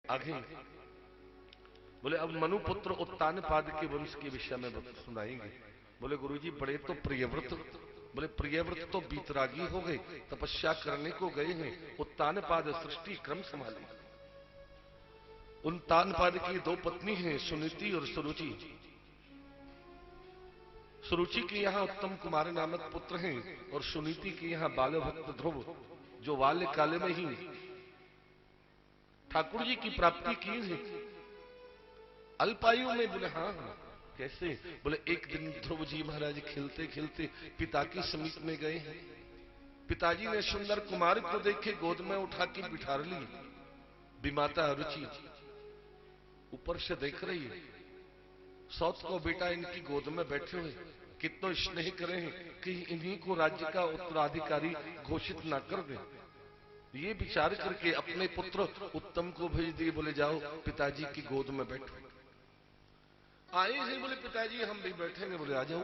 आगे बोले अब मनुपुत्र उत्तानपाद के वंश के विषय में सुनाएंगे। बोले गुरुजी बड़े तो प्रियव्रत, बोले प्रियव्रत तो बीतरागी हो गए, तपस्या करने को गए हैं, उत्तानपाद सृष्टि क्रम संभाले। उत्तानपाद की दो पत्नी हैं, सुनीति और सुरुचि। सुरुचि के यहाँ उत्तम कुमार नामक पुत्र हैं और सुनीति के यहाँ बालभक्त ध्रुव, जो बाल्यकाल में ही ठाकुर जी की प्राप्ति की है अल्पायु में। बोले हाँ हाँ कैसे? बोले एक दिन ध्रुव जी महाराज खेलते खेलते पिता के समीप में गए हैं। पिताजी ने सुंदर कुमार को देखे गोद में उठा के बिठा ली। विमाता रुचि ऊपर से देख रही है, सौत को बेटा इनकी गोद में बैठे हुए कितना स्नेह करें कि इन्हीं को राज्य का उत्तराधिकारी घोषित ना कर दे। ये विचार करके अपने पुत्र उत्तम को भेज दिए। बोले जाओ पिताजी की गोद में बैठो। आए हैं, बोले पिताजी हम भी बैठेंगे। बोले आ जाओ।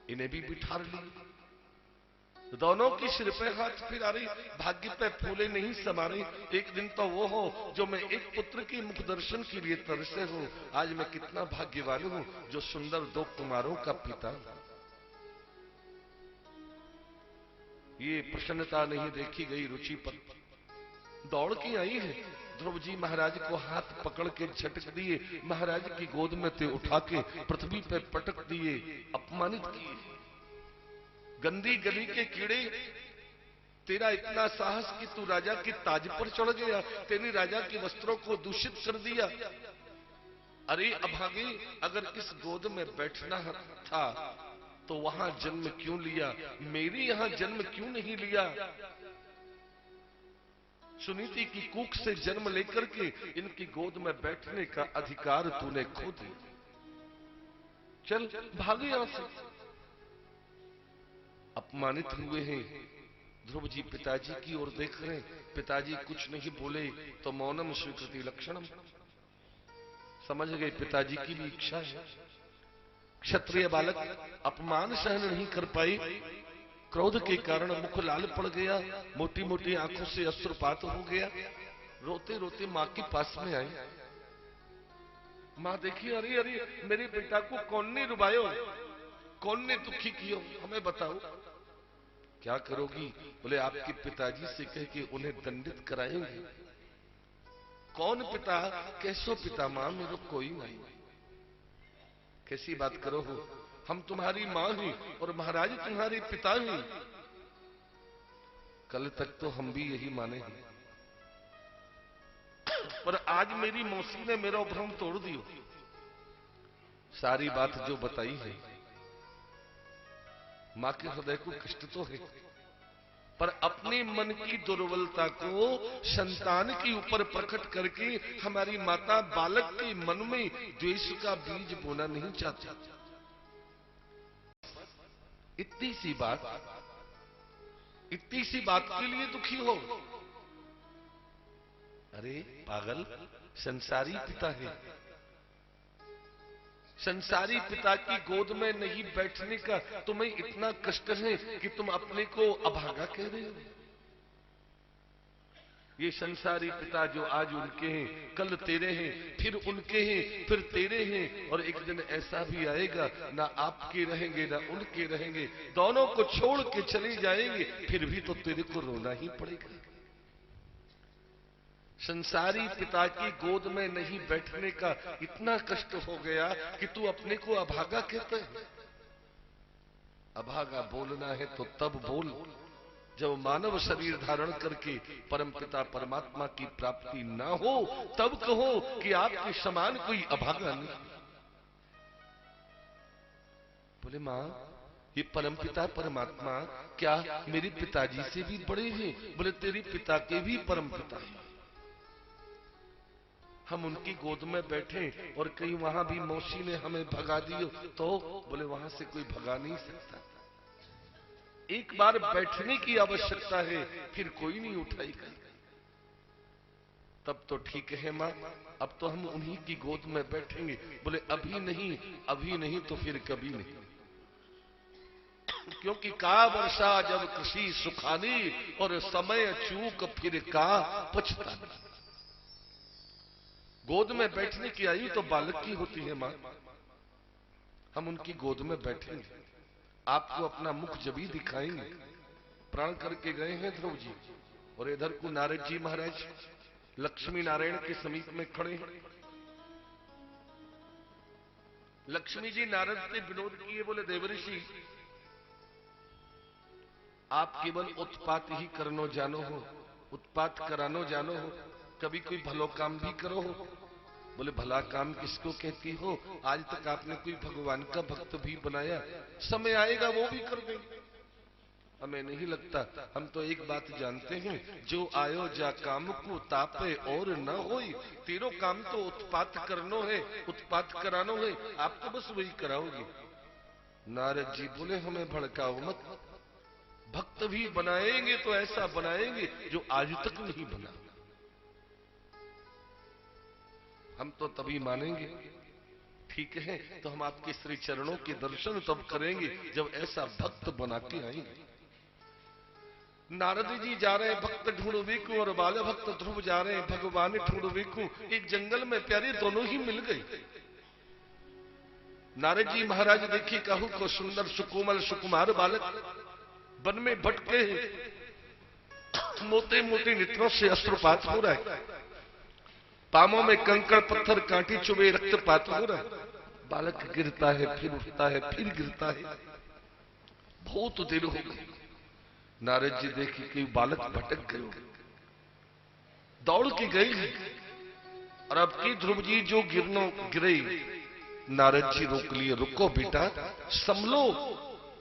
इन्हें भी बिठा ली। दोनों की सिर पे हाथ फिरा रही, भाग्य पे फूले नहीं समा रही। एक दिन तो वो हो जो मैं एक पुत्र के मुख दर्शन के लिए तरसे हूं। आज मैं कितना भाग्यवान हूं जो सुंदर दो कुमारों का पिता। ये प्रसन्नता नहीं देखी गई। रुचि पर दौड़ के आई है। ध्रुव जी महाराज को हाथ पकड़ के झटक दिए, महाराज की गोद में ते उठा के पृथ्वी पे पटक दिए, अपमानित किए। गंदी गली के कीड़े, तेरा इतना साहस कि तू राजा की ताज पर चढ़ गया, तेने राजा के वस्त्रों को दूषित कर दिया। अरे अभागे, अगर इस गोद में बैठना था तो वहां जन्म क्यों लिया, मेरे यहां जन्म क्यों नहीं लिया? सुनीति की कूख से जन्म लेकर के इनकी गोद में बैठने का अधिकार तूने खो दिया। चल भागे यहां से। अपमानित हुए हैं। ध्रुव जी पिताजी की ओर देख रहे हैं। पिताजी कुछ नहीं बोले तो मौनम स्वीकृति लक्षणम। समझ गए पिताजी की भी इच्छा है। क्षत्रिय बालक अपमान सहन नहीं कर पाई, क्रोध के कारण मुख लाल पड़ गया, मोटी मोटी आंखों से अश्रुपात हो गया। रोते रोते मां के पास में आए। मां देखी, अरे अरे मेरे बेटा को कौन ने रुबायो, कौन ने दुखी किया, हमें बताओ। क्या करोगी? बोले आपके पिताजी से कह के उन्हें दंडित कराएंगे। कौन पिता? कैसो पिता? मां मेरे कोई नहीं। कैसी बात करो हो, हम तुम्हारी मां हैं और महाराज तुम्हारे पिता हैं। कल तक तो हम भी यही माने हैं, पर आज मेरी मौसी ने मेरा भ्रम तोड़ दियो। सारी बात जो बताई है, मां के हृदय को कष्ट तो है, पर अपने मन की दुर्बलता को संतान के ऊपर प्रकट करके हमारी माता बालक के मन में द्वेष का बीज बोना नहीं चाहती। इतनी सी बात के लिए दुखी हो? अरे पागल, संसारी पिता है। संसारी पिता की गोद में नहीं बैठने का तुम्हें इतना कष्ट है कि तुम अपने को अभागा कह रहे हो। ये संसारी पिता जो आज उनके हैं, कल तेरे हैं, फिर उनके हैं, फिर तेरे हैं, और एक दिन ऐसा भी आएगा ना आपके रहेंगे ना उनके रहेंगे, दोनों को छोड़ के चले जाएंगे, फिर भी तो तेरे को रोना ही पड़ेगा। संसारी पिता की गोद में नहीं बैठने का इतना कष्ट हो गया कि तू अपने को अभागा कहता है। अभागा बोलना है तो तब बोल जब मानव शरीर धारण करके परमपिता परमात्मा की प्राप्ति ना हो, तब कहो कि आपके समान कोई अभागा नहीं। बोले मां, ये परमपिता परमात्मा क्या मेरे पिताजी से भी बड़े हैं? बोले तेरे पिता के भी परमपिता हैं। हम उनकी गोद में बैठे और कहीं वहां भी मौसी ने हमें भगा दियो तो? बोले वहां से कोई भगा नहीं सकता। एक बार बैठने की आवश्यकता है, फिर कोई नहीं उठाएगा। तब तो ठीक है मां, अब तो हम उन्हीं की गोद में बैठेंगे। बोले अभी नहीं तो फिर कभी नहीं, क्योंकि का वर्षा जब कृषि सुखानी और समय चूक फिर का पछतानी। गोद में बैठने की आयु तो बालक की होती है मां। हम उनकी गोद में बैठेंगे, आपको अपना मुख जबी दिखाएंगे। प्राण करके गए हैं ध्रुव जी, और इधर को नारद जी महाराज लक्ष्मी नारायण के समीप में खड़े हैं। लक्ष्मी जी नारद से विनोद किए, बोले देवऋषि आप केवल उत्पात ही करनो जानो हो, उत्पात करानो जानो हो, कभी कोई भलो काम भी करो हो। बोले भला काम किसको कहती हो, आज तक आपने कोई भगवान का भक्त भी बनाया, समय आएगा वो भी कर देंगे। हमें नहीं लगता, हम तो एक बात जानते हैं, जो आयो जा काम को तापे और न होई। तेरो काम तो उत्पात करनो है, उत्पात करानो है, आप तो बस वही कराओगे। नारद जी बोले हमें भड़काओ मत, भक्त भी बनाएंगे तो ऐसा बनाएंगे जो आज तक नहीं बना। हम तो तभी मानेंगे, ठीक है तो हम आपके श्री चरणों के दर्शन तब करेंगे जब ऐसा भक्त बना के आएंगे। नारद जी जा रहे हैं भक्त ढूंढवे को, और बाल भक्त ध्रुव जा रहे हैं भगवान ढूंढवे को। एक जंगल में प्यारे दोनों ही मिल गए। नारद जी महाराज देखिए कहू को सुंदर सुकोमल सुकुमार बालक वन में भटके हैं, मोटे मोटे नेत्रों से अश्रुपात हो रहा है, पामों में कंकड़ पत्थर कांटे चुभे रक्तपात हो रहा है। बालक गिरता है, फिर उठता है, फिर गिरता है। बहुत देर हो गई। नारद जी देखी कि बालक भटक गए, दौड़ के गए, और अब की ध्रुव जी जो गिरनो गिरे, नारद जी रोक लिए, रुको बेटा संभलो,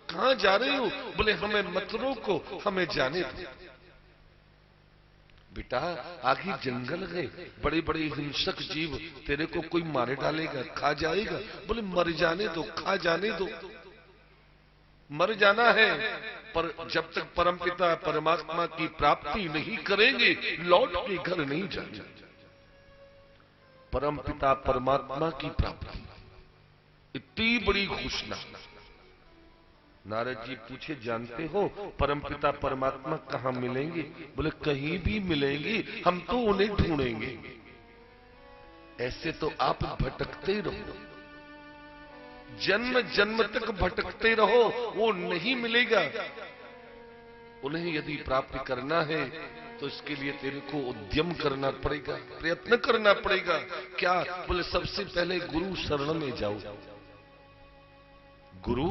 कहां जा रहे हो? बोले हमें मत रोको, हमें जाने दो। बेटा आगे जंगल है, बड़े बड़े हिंसक जीव, तेरे को कोई मारे डालेगा, खा जाएगा। बोले मर जाने दो, खा जाने दो, मर जाना है, पर जब तक परमपिता परमात्मा की प्राप्ति नहीं करेंगे लौट के घर नहीं जाना। परमपिता परमात्मा की प्राप्ति इतनी बड़ी घोषणा। नारद जी पूछे जानते हो परमपिता परमात्मा कहां मिलेंगे? बोले कहीं भी मिलेंगे, हम तो उन्हें ढूंढेंगे। ऐसे तो आप भटकते रहो, जन्म जन्म तक भटकते रहो, वो नहीं मिलेगा। उन्हें यदि प्राप्त करना है तो इसके लिए तेरे को उद्यम करना पड़ेगा, प्रयत्न करना पड़ेगा। क्या? बोले सबसे पहले गुरु शरण में जाओ। गुरु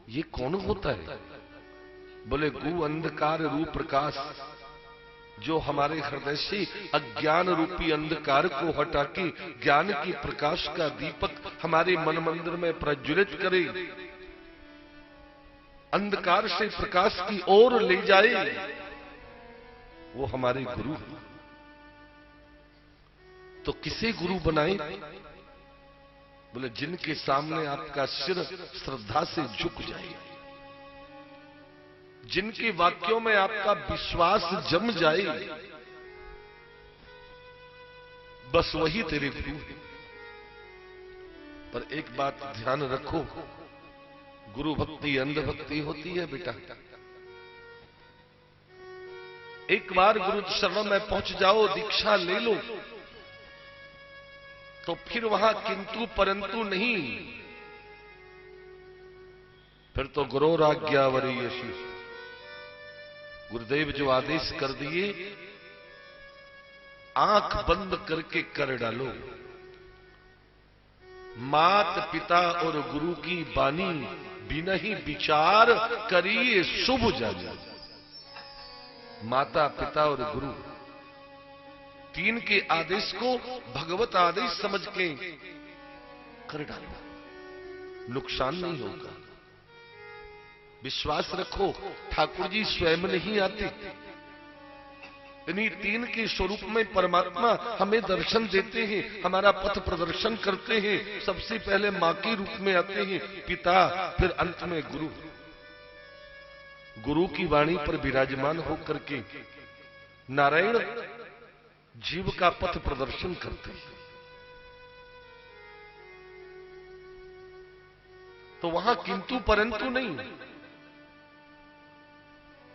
ये कौन होता है? बोले गु अंधकार रूप प्रकाश, जो हमारे हृदय से अज्ञान रूपी अंधकार को हटा के ज्ञान की प्रकाश का दीपक हमारे मन मंदिर में प्रज्वलित करे, अंधकार से प्रकाश की ओर ले जाए, वो हमारे गुरु। तो किसे गुरु बनाए? बोले जिनके सामने आपका सिर श्रद्धा से झुक जाए, जिनके वाक्यों में आपका विश्वास जम जाए, बस वही तेरे गुरु है। पर एक बात ध्यान रखो, गुरु भक्ति अंध भक्ति होती है बेटा। एक बार गुरु शरण में पहुंच जाओ, दीक्षा ले लो, तो फिर वहां किंतु परंतु नहीं, फिर तो गुरोराज्ञा वरीयसी। गुरुदेव जो आदेश कर दिए, आंख बंद करके कर डालो। मात पिता और गुरु की बानी बिना ही विचार करिए शुभ जाने। माता पिता और गुरु तीन के आदेश को भगवत आदेश समझ के कर डालना, नुकसान नहीं होगा। विश्वास रखो, ठाकुर जी स्वयं नहीं आते, इन्हीं तीन के स्वरूप में परमात्मा हमें दर्शन देते हैं, हमारा पथ प्रदर्शन करते हैं। सबसे पहले मां के रूप में आते हैं पिता, फिर अंत में गुरु। गुरु की वाणी पर विराजमान होकर के नारायण जीव का पथ प्रदर्शन करते हैं। तो वहां किंतु परंतु नहीं।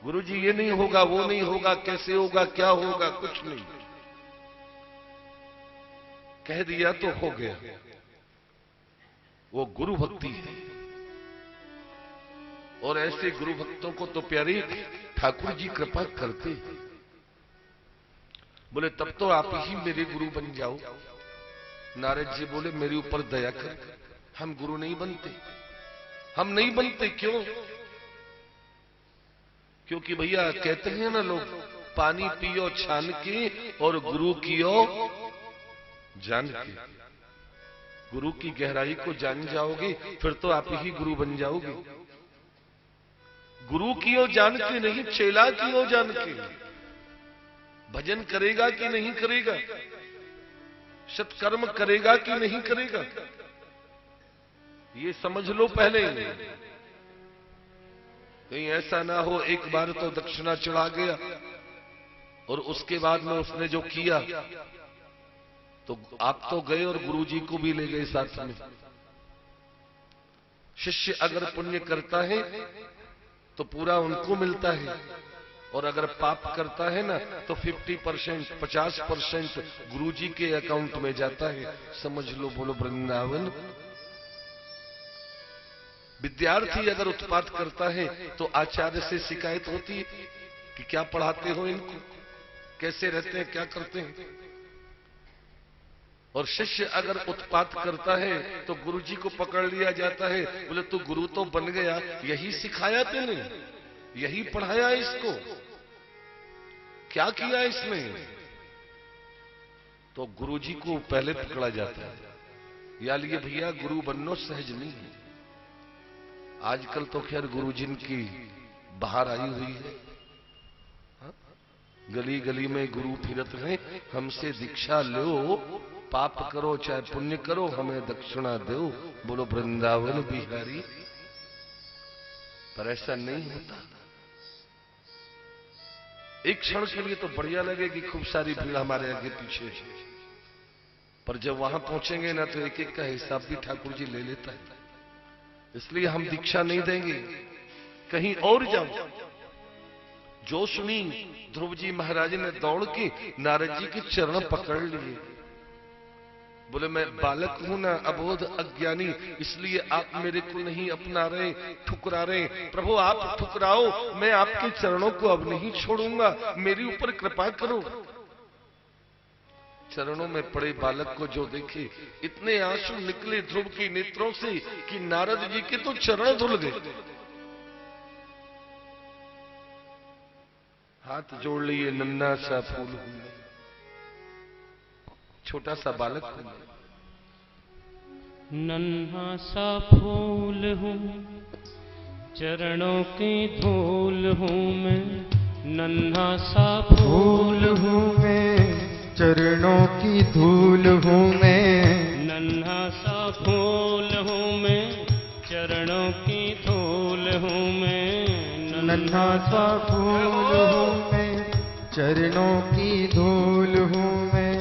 गुरु जी ये नहीं होगा, वो नहीं होगा, कैसे होगा, क्या होगा, कुछ नहीं। कह दिया तो हो गया। वो गुरु भक्ति है। और ऐसे गुरु भक्तों को तो प्यारे ठाकुर जी कृपा करते। बोले तब तो आप ही मेरे गुरु बन जाओ। नारद जी बोले मेरे ऊपर दया कर, हम गुरु नहीं बनते। हम नहीं बनते क्यों? क्योंकि भैया कहते हैं ना लोग, पानी पियो छान के और गुरु कियो जान के। गुरु की गहराई को जान जाओगे फिर तो आप ही गुरु बन जाओगे। गुरु कियो जान के नहीं, चेला कियो जान के। भजन करेगा कि नहीं करेगा, सत्कर्म करेगा कि नहीं करेगा, ये समझ लो पहले। कहीं ऐसा ना हो एक बार तो दक्षिणा चढ़ा गया और उसके बाद में उसने जो किया तो आप तो गए और गुरु जी को भी ले गए साथ में। शिष्य अगर पुण्य करता है तो पूरा उनको मिलता है, और अगर पाप करता है ना तो 50%, 50% गुरु जी के अकाउंट में जाता है। समझ लो, बोलो वृंदावन। विद्यार्थी अगर उत्पात करता है तो आचार्य से शिकायत होती है कि क्या पढ़ाते हो इनको, कैसे रहते हैं, क्या करते हैं। और शिष्य अगर उत्पात करता है तो गुरुजी को पकड़ लिया जाता है। बोले तू गुरु तो बन गया, यही सिखाया तूने, यही पढ़ाया इसको, क्या किया इसने? तो गुरुजी को पहले पकड़ा जाता है। या लिए भैया गुरु बनना सहज नहीं है। आजकल तो खैर गुरुजिन की बाहर आई हुई है। गली गली में गुरु फिरत हैं, हमसे दीक्षा लो, पाप करो चाहे पुण्य करो, हमें दक्षिणा दो। बोलो वृंदावन बिहारी। पर ऐसा नहीं होता। एक क्षण के लिए तो बढ़िया लगेगी, खूब सारी भीड़ हमारे आगे पीछे, पर जब वहां पहुंचेंगे ना तो एक एक का हिसाब भी ठाकुर जी ले लेता है। इसलिए हम दीक्षा नहीं देंगे, कहीं और जाओ। जो सुनी ध्रुव जी महाराज ने दौड़ के नारद जी के चरण पकड़ लिए। बोले मैं बालक हूं ना, अबोध अज्ञानी, इसलिए आप मेरे को नहीं अपना रहे, ठुकरा रहे। प्रभु आप ठुकराओ, मैं आपके चरणों को अब नहीं छोड़ूंगा, मेरे ऊपर कृपा करो। चरणों में पड़े बालक को जो देखे, इतने आंसू निकले ध्रुव की नेत्रों से कि नारद जी के तो चरण धुल गए। हाथ जोड़ लिए, नन्हा सा फूल हूं, छोटा सा बालक हूं, नन्हा सा फूल हूँ, चरणों की धूल हूँ मैं। नन्हा सा फूल हूँ मैं, चरणों की धूल हूँ मैं। नन्हा सा फूल हूँ मैं, चरणों की धूल हूँ मैं। नन्हा सा फूल हूँ मैं, चरणों की धूल हूँ मैं।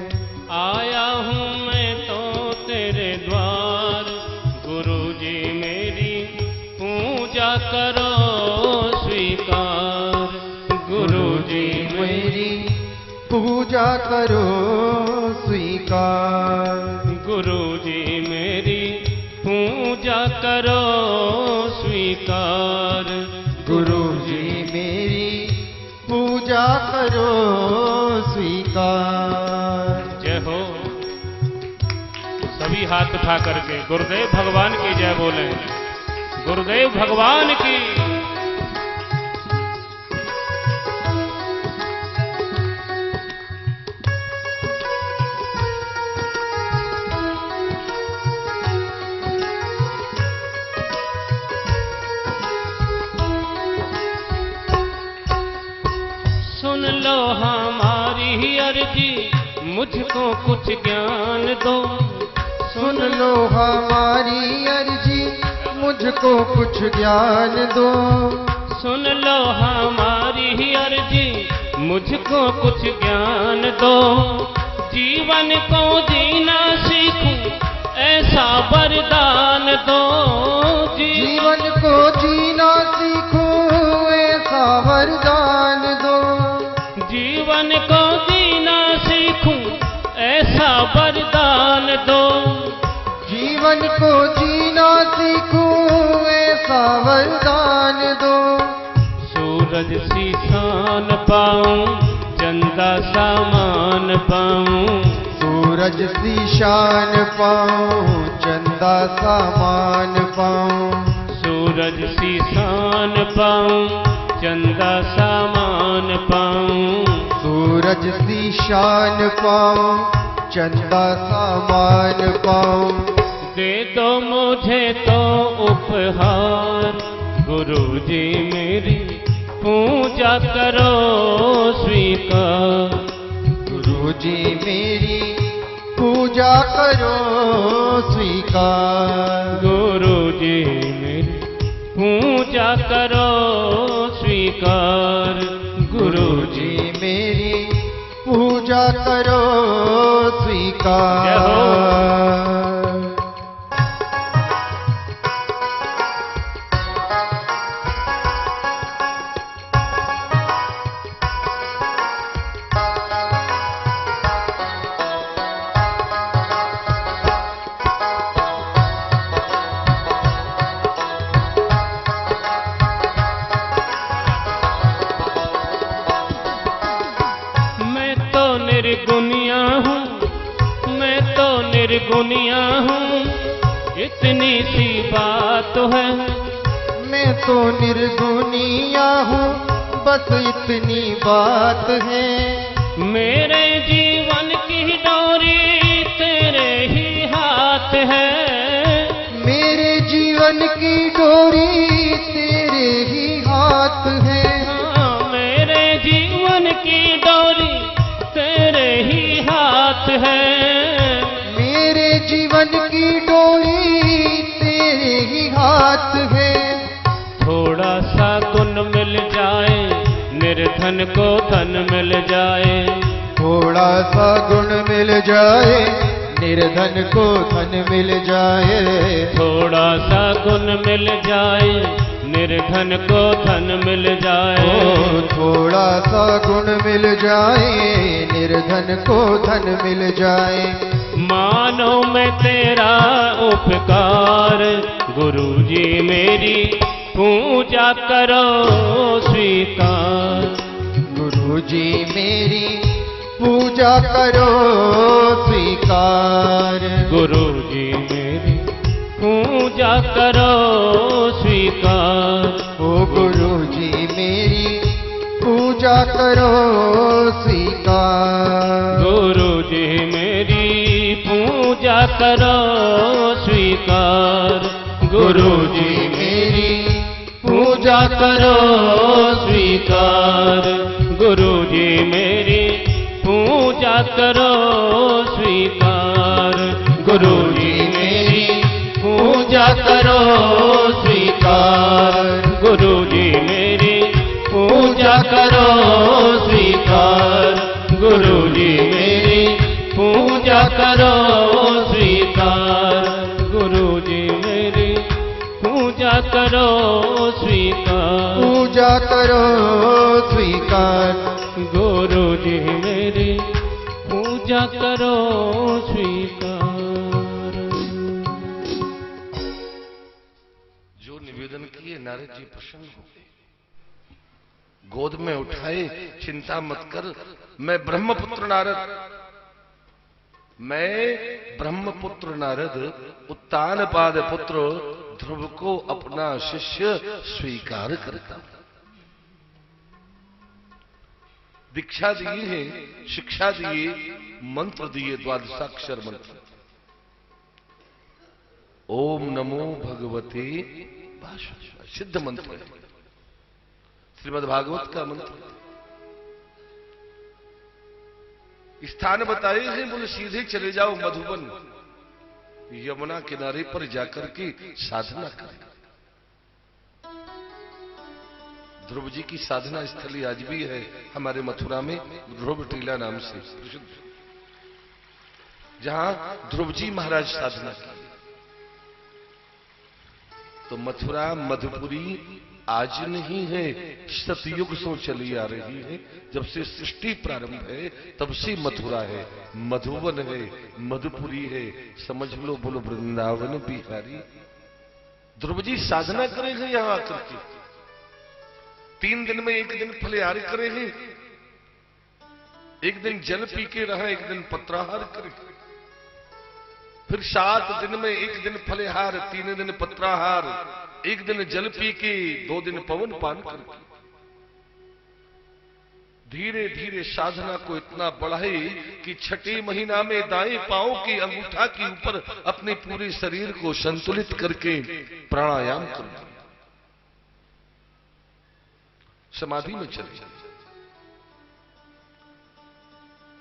आया हूँ मैं तो तेरे द्वार, गुरुजी मेरी पूजा करो स्वीकार। गुरुजी मेरी पूजा करो स्वीकार। गुरुजी मेरी पूजा करो स्वीकार। गुरुजी मेरी पूजा करो स्वीकार। जय हो। सभी हाथ उठा करके गुरुदेव भगवान की जय बोले। गुरुदेव भगवान की। सुन लो हमारी अर्जी, मुझको कुछ ज्ञान दो। सुन लो हमारी अर्जी, मुझको कुछ ज्ञान दो। सुन लो हमारी अर्जी, मुझको कुछ ज्ञान दो। जीवन को जीना सीखूं, ऐसा वरदान दो। जीवन को जीना सीखूं, ऐसा वरदान दो। जीवन को जीना सीखूं, ऐसा वरदान दो, जीवन को जीना सीखूं ऐसा वरदान दो। सूरज सी शान पाऊं, चंदा सामान पाऊं, सूरज सी शान पाऊं, चंदा सामान पाऊं। सूरज सी शान पाऊं, चंदा सामान पाऊं, सूरज सी शान पाऊं, चंदा सामान पाऊं। दे दो मुझे तो उपहार, गुरुजी मेरी पूजा करो स्वीकार। गुरुजी मेरी पूजा करो स्वीकार। गुरुजी मेरी पूजा करो स्वीकार। गुरुजी मेरी पूजा करो स्वीकार। जय हो। निर्गुनिया हूँ, मैं तो निर्गुनिया हूँ, इतनी सी बात है। मैं तो निर्गुनिया हूँ, बस इतनी बात है। मेरे जीवन की डोरी तेरे ही हाथ है। मेरे जीवन की डोरी तेरे ही हाथ है। हाँ, मेरे जीवन की डोरी तेरे ही हाथ है। मेरे जीवन की डोरी तेरे ही हाथ है। थोड़ा सा गुण मिल जाए, निर्धन को धन मिल जाए। थोड़ा सा गुण मिल जाए, निर्धन को धन मिल जाए। थोड़ा सा गुण मिल जाए, निर्धन को धन मिल जाए। ओ थोड़ा सा गुण मिल जाए, निर्धन को धन मिल जाए। मानो मैं तेरा उपकार, गुरुजी मेरी पूजा करो स्वीकार। गुरुजी मेरी पूजा करो स्वीकार। गुरुजी मेरी पूजा करो स्वीकार। ओ गुरुजी मेरी पूजा करो स्वीकार। गुरुजी मेरी पूजा करो स्वीकार। गुरुजी मेरी पूजा करो स्वीकार। गुरुजी मेरी पूजा करो स्वीकार। गुरुजी मेरी पूजा करो स्वीकार। गुरुजी मेरी पूजा करो स्वीकार। गुरुजी मेरी पूजा करो स्वीकार। गुरुजी मेरी पूजा करो स्वीकार। पूजा करो स्वीकार। गुरुजी मेरी पूजा करो स्वीकार। जो निवेदन किए नारद जी प्रसन्न हो गए, गोद में उठाए, चिंता मत कर, मैं ब्रह्मपुत्र नारद, मैं ब्रह्मपुत्र नारद उत्तानपाद पुत्र ध्रुव को अपना शिष्य स्वीकार करता हूं। दीक्षा दिए है, शिक्षा दिए, मंत्र दिए, द्वादशाक्षर मंत्र। ओम नमो भगवते वासुदेवाय, सिद्ध मंत्र है, श्रीमद् भागवत का मंत्र। स्थान बताए हैं, बोले सीधे चले जाओ मधुबन, यमुना किनारे पर जाकर के साधना करें। ध्रुव जी की साधना स्थली आज भी है हमारे मथुरा में, ध्रुव टीला नाम से प्रसिद्ध, जहां ध्रुव जी महाराज साधना की। तो मथुरा, मधुपुरी आज नहीं है, सतयुग से चली आ रही है। जब से सृष्टि प्रारंभ है तब से मथुरा है, मधुवन है, मधुपुरी है, समझ लो। बोलो वृंदावन बिहारी। ध्रुव जी साधना करेंगे यहां आकर के, 3 दिन में 1 दिन फलिहार करेंगे, 1 दिन जल पी के रहा, 1 दिन पत्राहार करें, फिर 7 दिन में 1 दिन फलिहार, 3 दिन पत्राहार, 1 दिन जल पी के, 2 दिन पवन पान करके धीरे धीरे साधना को इतना बढ़ाए कि 6ठे महीना में दाएं पांव की अंगूठा के ऊपर अपने पूरे शरीर को संतुलित करके प्राणायाम कर समाधि में चले।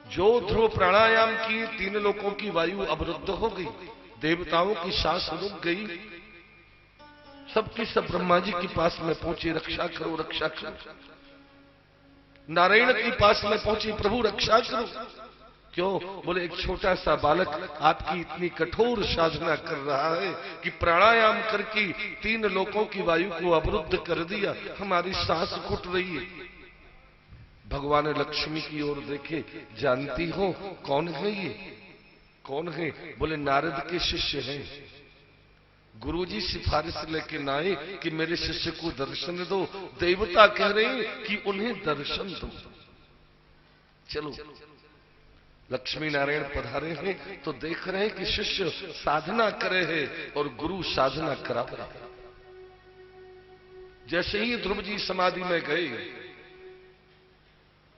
जो ध्रुव प्राणायाम की 3 लोकों की वायु अवरुद्ध हो गई, देवताओं की सांस रुक गई, सबकी सब ब्रह्मा जी के पास में पहुंचे, रक्षा करो रक्षा करो। नारायण के पास में पहुंचे, प्रभु रक्षा करो। क्यों? बोले एक छोटा सा बालक आपकी इतनी कठोर साधना कर रहा है कि प्राणायाम करके 3 लोकों की वायु को अवरुद्ध कर दिया, हमारी सांस घुट रही है। भगवान लक्ष्मी की ओर देखे, जानती हो कौन है ये? कौन है? बोले नारद के शिष्य हैं। गुरुजी सिफारिश लेके ना आए कि मेरे शिष्य को दर्शन दो, देवता कह रहे हैं कि उन्हें दर्शन दो। चलो, लक्ष्मी नारायण पधारे हैं तो देख रहे हैं कि शिष्य साधना करे हैं और गुरु साधना करा रहा है। जैसे ही ध्रुव जी समाधि में गए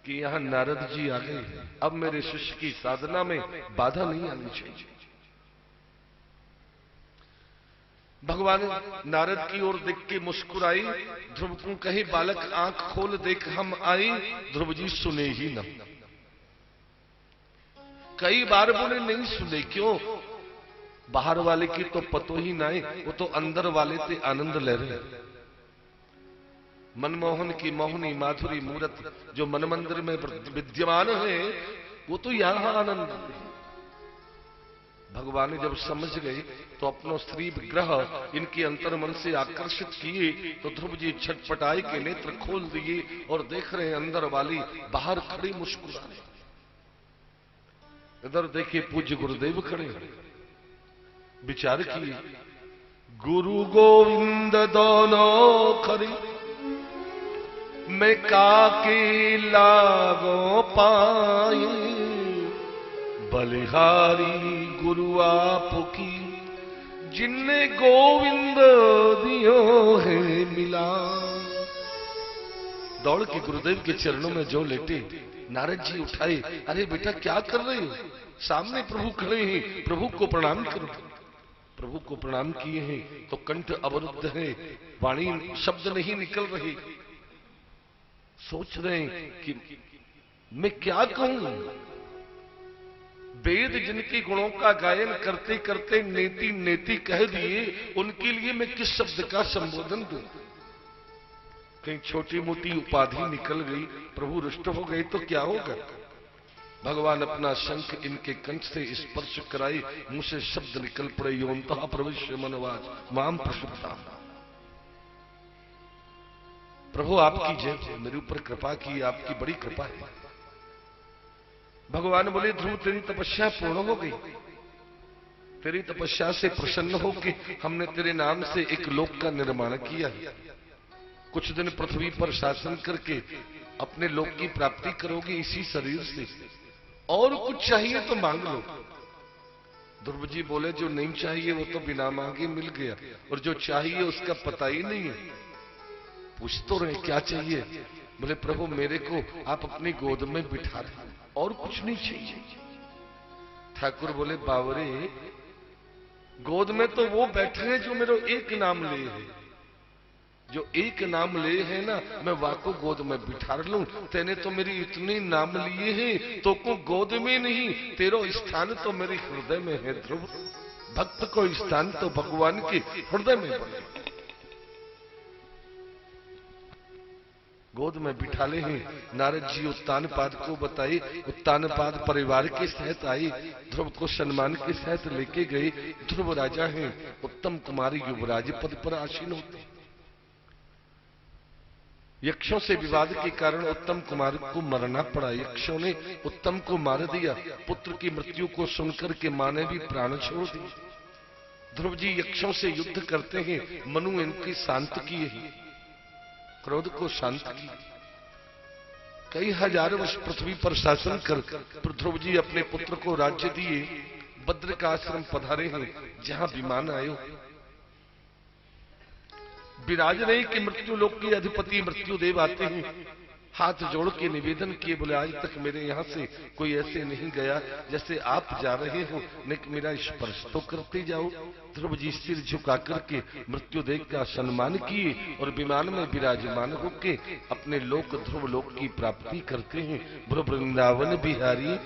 कि यहां नारद जी आ गए, अब मेरे शिष्य की साधना में बाधा नहीं आनी चाहिए। भगवान नारद की ओर देख के मुस्कुराई, ध्रुव को कहे बालक आंख खोल देख हम आई। ध्रुव जी सुने ही न, कई बार बोले नहीं सुने। क्यों? बाहर वाले की तो पतो ही ना है, वो तो अंदर वाले से आनंद ले रहे। मनमोहन की मोहनी माधुरी मूरत जो मन मंदिर में विद्यमान है, वो तो यहां आनंद है। भगवान ने जब समझ गए तो अपनो स्त्री विग्रह इनके अंतर मन से आकर्षित किए, तो ध्रुव जी छटपटाई के नेत्र खोल दिए और देख रहे हैं अंदर वाली बाहर खड़ी मुस्कुरा रहे। इधर देखिए पूज्य गुरुदेव खड़े, विचार किए, गुरु गोविंद दोनों खड़े, मैं काके लागो पाई, बलिहारी गुरु आपकी जिनने गोविंद दियो है मिला। दौड़ के गुरुदेव के चरणों में जो लेटे, नारद जी उठाए, अरे बेटा क्या कर रहे हो? सामने प्रभु खड़े हैं, प्रभु को प्रणाम करो। प्रभु को प्रणाम किए हैं तो कंठ अवरुद्ध है, वाणी शब्द नहीं निकल रहे। सोच रहे हैं कि मैं क्या कहूं। वेद जिनके गुणों का गायन करते करते नेति नेति कह दिए, उनके लिए मैं किस शब्द का संबोधन दूं? कहीं छोटी मोटी उपाधि निकल गई, प्रभु रुष्ट हो गए तो क्या होगा? भगवान अपना शंख इनके कंठ से स्पर्श कराए, मुंह से शब्द निकल पड़े, योन्तः प्रविश्य मनवाज माम प्रसुप्ता। प्रभु आपकी जय, मेरे ऊपर कृपा की, आपकी बड़ी कृपा है। भगवान बोले, ध्रुव तेरी तपस्या पूर्ण हो गई, तेरी तपस्या से प्रसन्न होकर हमने तेरे नाम से एक लोक का निर्माण किया। कुछ दिन पृथ्वी पर शासन करके अपने लोक की प्राप्ति करोगे इसी शरीर से, और कुछ चाहिए तो मांग लो। ध्रुव जी बोले, जो नहीं चाहिए वो तो बिना मांगे मिल गया, और जो चाहिए उसका पता ही नहीं है। पूछ तो रहे क्या चाहिए? बोले, प्रभु मेरे को आप अपनी गोद में बिठा दो, और कुछ नहीं चाहिए। ठाकुर बोले, बावरे गोद में तो वो बैठे हैं जो मेरा एक नाम ले है, जो एक नाम ले है ना, मैं वाको गोद में बिठा लूं। तेने तो मेरी इतनी नाम लिए हैं, तो को गोद में नहीं, तेरो स्थान तो मेरे हृदय में है। ध्रुव, भक्त को स्थान तो भगवान के हृदय में बने। गोद में बिठा ले हैं। नारद जी उत्तानपाद को बताए, उत्तानपाद परिवार के सहित आई, ध्रुव को सम्मान के सहित लेके गए। ध्रुव राजा हैं, उत्तम कुमारी युवराज पद पर आसीन होते। यक्षों से विवाद के कारण उत्तम कुमार को मरना पड़ा। यक्षों ने उत्तम को मार दिया। पुत्र की मृत्यु को सुनकर के मां ने भी प्राण छोड़ दिए। ध्रुव जी यक्षों से युद्ध करते हैं, मनु इनकी शांत किए ही, क्रोध को शांत किया। कई हजार वर्ष पृथ्वी पर शासन कर ध्रुव जी अपने पुत्र को राज्य दिए, बद्र का आश्रम पधारे हैं, जहां विमान आयो। विराज रहे कि मृत्यु लोक के अधिपति मृत्युदेव आते हैं, हाथ जोड़ के निवेदन किए, बोले आज तक मेरे यहाँ से कोई ऐसे नहीं गया जैसे आप जा रहे हो, लेकिन मेरा स्पर्श तो करते जाओ। ध्रुव जी सिर झुका करके मृत्युदेव का सम्मान किए और विमान में विराजमान होके अपने लोक ध्रुव लोक की प्राप्ति करते हैं। वृंदावन बिहारी